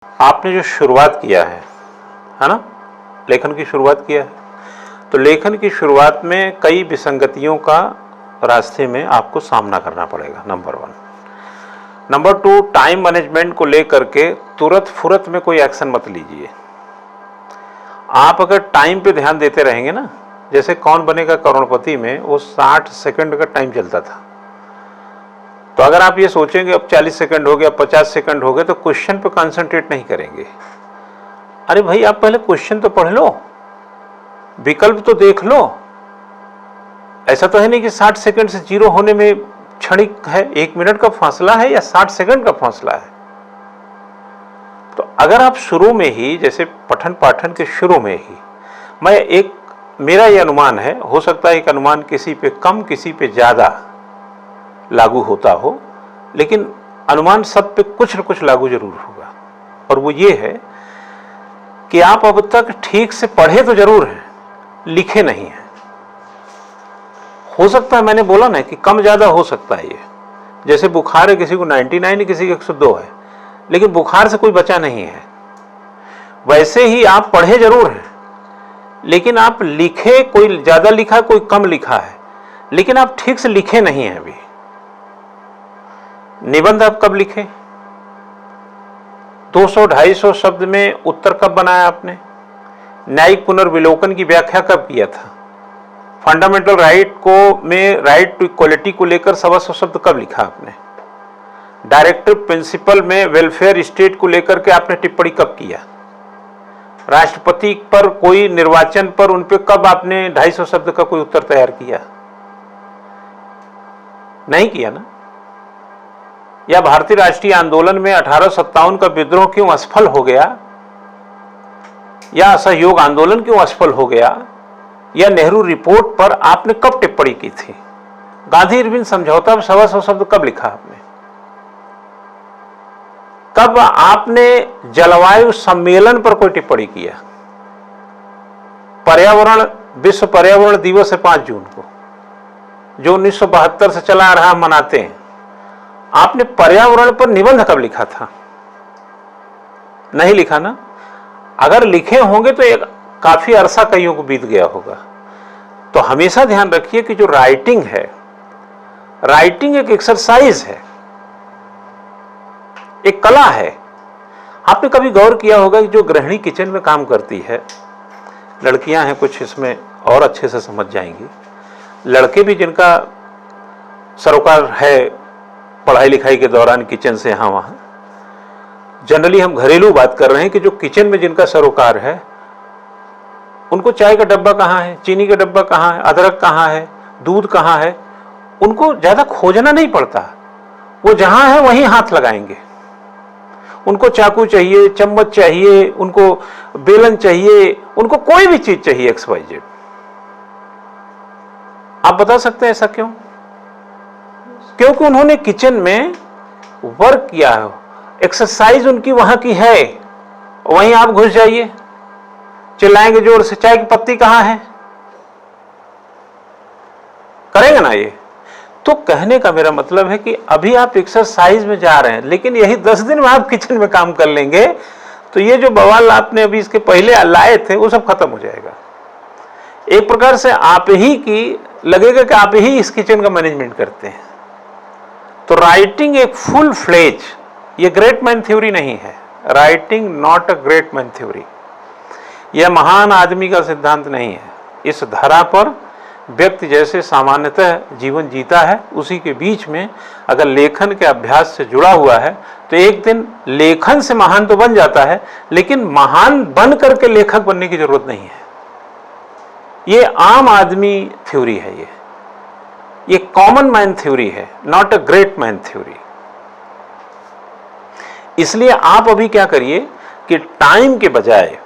आपने जो शुरुआत किया है ना, लेखन की शुरुआत किया है, तो लेखन की शुरुआत में कई विसंगतियों का रास्ते में आपको सामना करना पड़ेगा, नंबर 1। नंबर 2, टाइम मैनेजमेंट को लेकर के तुरंत फुरत में कोई एक्शन मत लीजिए। आप अगर टाइम पे ध्यान देते रहेंगे ना, जैसे कौन बनेगा करोड़पति में वो 60 सेकंड का टाइम चलता था, तो अगर आप ये सोचेंगे अब 40 सेकंड हो गया, 50 सेकंड हो गए, तो क्वेश्चन पे कंसंट्रेट नहीं करेंगे। अरे भाई, आप पहले क्वेश्चन तो पढ़ लो, विकल्प तो देख लो। ऐसा तो है नहीं कि 60 सेकंड से जीरो होने में क्षणिक है, 1 मिनट का फासला है या 60 सेकंड का फासला है। तो अगर आप शुरू में ही, जैसे पठन पाठन के शुरू में ही, मेरा ये अनुमान है, हो सकता है एक अनुमान किसी पे कम किसी पे ज्यादा लागू होता हो, लेकिन अनुमान सब पे कुछ न कुछ लागू जरूर होगा। और वो ये है कि आप अब तक ठीक से पढ़े तो जरूर हैं, लिखे नहीं हैं। हो सकता है, मैंने बोला ना कि कम ज्यादा हो सकता है। ये जैसे बुखार है, किसी को 99 किसी को 102 है, लेकिन बुखार से कोई बचा नहीं है। वैसे ही आप पढ़े जरूर हैं, लेकिन आप लिखे, कोई ज्यादा लिखा कोई कम लिखा है, लेकिन आप ठीक से लिखे नहीं हैं। अभी निबंध आप कब लिखे? 200-250 शब्द में उत्तर कब बनाया आपने? न्यायिक पुनर्विलोकन की व्याख्या कब किया था? फंडामेंटल राइट में राइट टू इक्वलिटी को लेकर 125 शब्द कब लिखा आपने? डायरेक्टिव प्रिंसिपल में वेलफेयर स्टेट को लेकर के आपने टिप्पणी कब किया? राष्ट्रपति पर कोई निर्वाचन पर उन पे कब आपने 250 शब्द का कोई उत्तर तैयार किया? नहीं किया ना। या भारतीय राष्ट्रीय आंदोलन में 1857 का विद्रोह क्यों असफल हो गया, या असहयोग आंदोलन क्यों असफल हो गया, या नेहरू रिपोर्ट पर आपने कब टिप्पणी की थी? गांधी इरविन समझौता पर 125 शब्द कब लिखा आपने? कब आपने जलवायु सम्मेलन पर कोई टिप्पणी किया? पर्यावरण, विश्व पर्यावरण दिवस है 5 जून को, जो 1972 से चला आ रहा, मनाते हैं। आपने पर्यावरण पर निबंध कब लिखा था? नहीं लिखा ना। अगर लिखे होंगे तो एक काफी अरसा कईयों को बीत गया होगा। तो हमेशा ध्यान रखिए कि जो राइटिंग है, राइटिंग एक एक्सरसाइज है, एक कला है। आपने कभी गौर किया होगा कि जो गृहिणी किचन में काम करती है, लड़कियां हैं कुछ इसमें और अच्छे से समझ जाएंगी, लड़के भी जिनका सरोकार है पढ़ाई लिखाई के दौरान किचन से यहाँ वहाँ, जनरली हम घरेलू बात कर रहे हैं कि जो किचन में जिनका सरोकार है, उनको चाय का डब्बा कहाँ है, चीनी का डब्बा कहाँ है, अदरक कहाँ है, दूध कहाँ है, उनको ज्यादा खोजना नहीं पड़ता। वो जहां है वहीं हाथ लगाएंगे। उनको चाकू चाहिए, चम्मच चाहिए, उनको बेलन चाहिए, उनको कोई भी चीज चाहिए XYZ। आप बता सकते हैं ऐसा क्यों? क्योंकि उन्होंने किचन में वर्क किया है, एक्सरसाइज उनकी वहां की है। वहीं आप घुस जाइए, चिल्लाएंगे जोर से, चाय की पत्ती कहां है, करेंगे ना ये। तो कहने का मेरा मतलब है कि अभी आप एक्सरसाइज में जा रहे हैं, लेकिन यही 10 दिन में आप किचन में काम कर लेंगे तो ये जो बवाल आपने अभी इसके पहले लाए थे वो सब खत्म हो जाएगा। एक प्रकार से आप ही की लगेगा कि आप ही इस किचन का मैनेजमेंट करते हैं। तो राइटिंग एक फुल फ्लेज, ये ग्रेट मैन थ्योरी नहीं है। Writing not a great man theory, यह महान आदमी का सिद्धांत नहीं है। इस धरा पर व्यक्ति जैसे सामान्यतः जीवन जीता है, उसी के बीच में अगर लेखन के अभ्यास से जुड़ा हुआ है तो एक दिन लेखन से महान तो बन जाता है, लेकिन महान बन करके लेखक बनने की जरूरत नहीं है। ये आम आदमी थ्योरी है, ये कॉमन मैन थ्योरी है, not a great man theory. इसलिए आप अभी क्या करिए कि टाइम के बजाय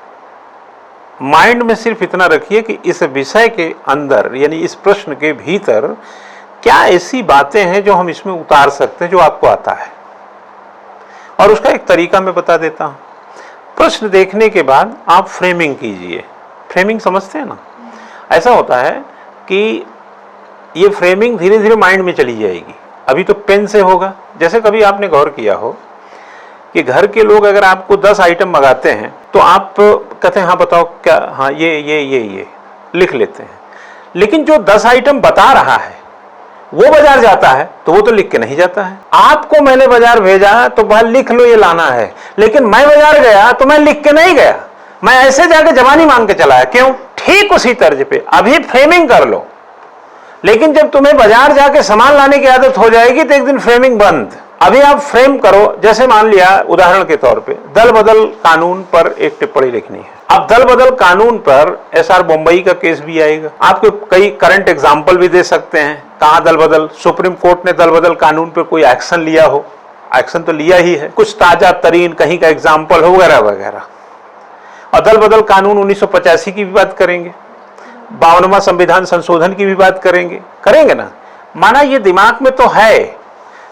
माइंड में सिर्फ इतना रखिए कि इस विषय के अंदर, यानी इस प्रश्न के भीतर क्या ऐसी बातें हैं जो हम इसमें उतार सकते हैं जो आपको आता है। और उसका एक तरीका मैं बता देता हूं। प्रश्न देखने के बाद आप फ्रेमिंग कीजिए। फ्रेमिंग समझते हैं ना? ऐसा होता है कि ये फ्रेमिंग धीरे धीरे माइंड में चली जाएगी। अभी तो पेन से होगा। जैसे कभी आपने गौर किया हो कि घर के लोग अगर आपको 10 आइटम मंगाते हैं तो आप कहते हैं हाँ बताओ क्या, हाँ ये लिख लेते हैं। लेकिन जो 10 आइटम बता रहा है वो बाजार जाता है तो वो तो लिख के नहीं जाता है। आपको मैंने बाजार भेजा तो भाई लिख लो ये लाना है, लेकिन मैं बाजार गया तो मैं लिख के नहीं गया, मैं ऐसे जाके जवानी मांग के चला है। क्यों? ठीक उसी तर्ज पे अभी फ्रेमिंग कर लो, लेकिन जब तुम्हें बाजार जाके सामान लाने की आदत हो जाएगी तो एक दिन फ्रेमिंग बंद। अभी आप फ्रेम करो, जैसे मान लिया उदाहरण के तौर पे दल बदल कानून पर एक टिप्पणी लिखनी है। अब दल बदल कानून पर एसआर मुंबई का केस भी आएगा, आपको कई करंट एग्जाम्पल भी दे सकते हैं कहां दल बदल, सुप्रीम कोर्ट ने दल बदल कानून पर कोई एक्शन लिया हो, एक्शन तो लिया ही है, कुछ ताजा तरीन कहीं का एग्जाम्पल हो वगैरह वगैरह। और दल बदल कानून 1985 की भी बात करेंगे, 52वां संविधान संशोधन की भी बात करेंगे ना। माना ये दिमाग में तो है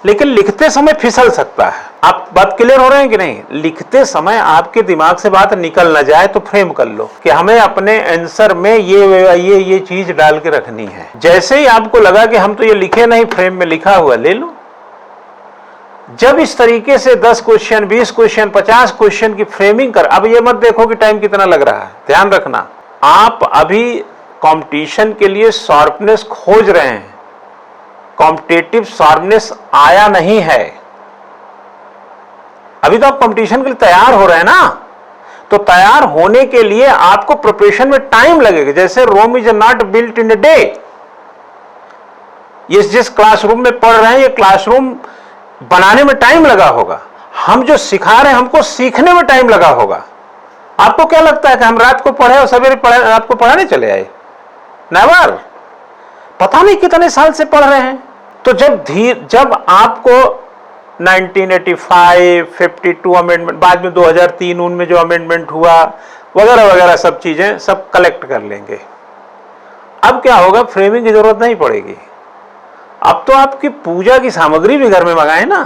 लेकिन लिखते समय फिसल सकता है। आप बात क्लियर हो रहे हैं कि नहीं? लिखते समय आपके दिमाग से बात निकल न जाए तो फ्रेम कर लो कि हमें अपने आंसर में ये चीज डाल के रखनी है। जैसे ही आपको लगा कि हम तो ये लिखे नहीं, फ्रेम में लिखा हुआ ले लो। जब इस तरीके से 10 क्वेश्चन, 20 क्वेश्चन, 50 क्वेश्चन की फ्रेमिंग कर, अब ये मत देखो कि टाइम कितना लग रहा है, ध्यान रखना आप अभी कंपटीशन के लिए शार्पनेस खोज रहे हैं, कॉम्पिटिटिव शार्पनेस आया नहीं है। अभी तो आप कंपटीशन के लिए तैयार हो रहे हैं ना, तो तैयार होने के लिए आपको प्रिपरेशन में टाइम लगेगा। जैसे Rome is not built in a day. ये जिस क्लासरूम में पढ़ रहे हैं ये क्लासरूम बनाने में टाइम लगा होगा, हम जो सिखा रहे हैं हमको सीखने में टाइम लगा होगा। आपको क्या लगता है कि हम रात को पढ़े और सवेरे पढ़े आपको पढ़ाने चले आए? नेवर। पता नहीं कितने साल से पढ़ रहे हैं। तो जब आपको 1985, 52 अमेंडमेंट, बाद में 2003 उनमें जो अमेंडमेंट हुआ वगैरह वगैरह सब चीजें सब कलेक्ट कर लेंगे। अब क्या होगा, फ्रेमिंग की जरूरत नहीं पड़ेगी। अब तो आपकी पूजा की सामग्री भी घर में मंगाए ना,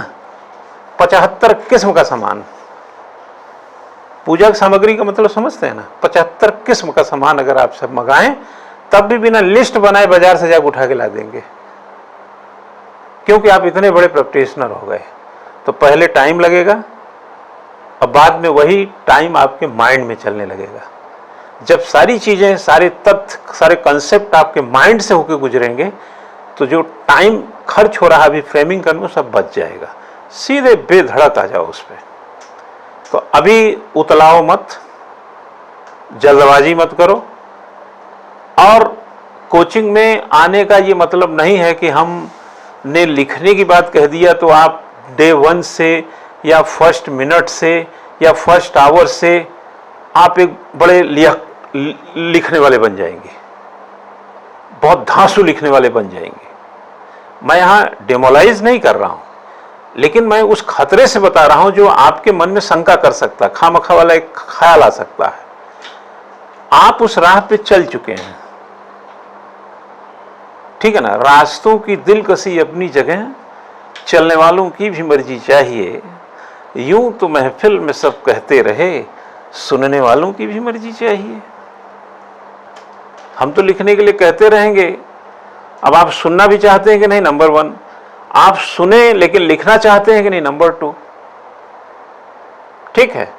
75 किस्म का सामान। पूजा की सामग्री का मतलब समझते हैं ना, 75 किस्म का सामान अगर आप सब मंगाएं तब भी बिना लिस्ट बनाए बाजार से जाकर उठा के ला देंगे, क्योंकि आप इतने बड़े प्रैक्टिशनर हो गए। तो पहले टाइम लगेगा और बाद में वही टाइम आपके माइंड में चलने लगेगा। जब सारी चीजें, सारे तथ्य, सारे कंसेप्ट आपके माइंड से होकर गुजरेंगे तो जो टाइम खर्च हो रहा है अभी फ्रेमिंग करने में सब बच जाएगा। सीधे बेधड़क आ जाओ उस पर। तो अभी उतलाओ मत, जल्दबाजी मत करो। और कोचिंग में आने का ये मतलब नहीं है कि हमने लिखने की बात कह दिया तो आप डे 1 से या फर्स्ट मिनट से या फर्स्ट आवर से आप एक बड़े लिखने वाले बन जाएंगे, बहुत धांसू लिखने वाले बन जाएंगे। मैं यहाँ डेमोलाइज नहीं कर रहा हूँ, लेकिन मैं उस खतरे से बता रहा हूँ जो आपके मन में शंका कर सकता है, खामखा वाला एक ख्याल आ सकता है। आप उस राह पे चल चुके हैं, ठीक है ना। रास्तों की दिलकशी अपनी जगह, चलने वालों की भी मर्जी चाहिए। यूं तो महफिल में सब कहते रहे, सुनने वालों की भी मर्जी चाहिए। हम तो लिखने के लिए कहते रहेंगे, अब आप सुनना भी चाहते हैं कि नहीं, नंबर 1। आप सुने लेकिन लिखना चाहते हैं कि नहीं, नंबर 2। ठीक है।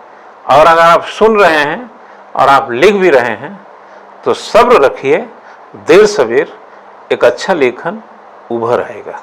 और अगर आप सुन रहे हैं और आप लिख भी रहे हैं तो सब्र रखिए, देर सवेर एक अच्छा लेखन उभर आएगा।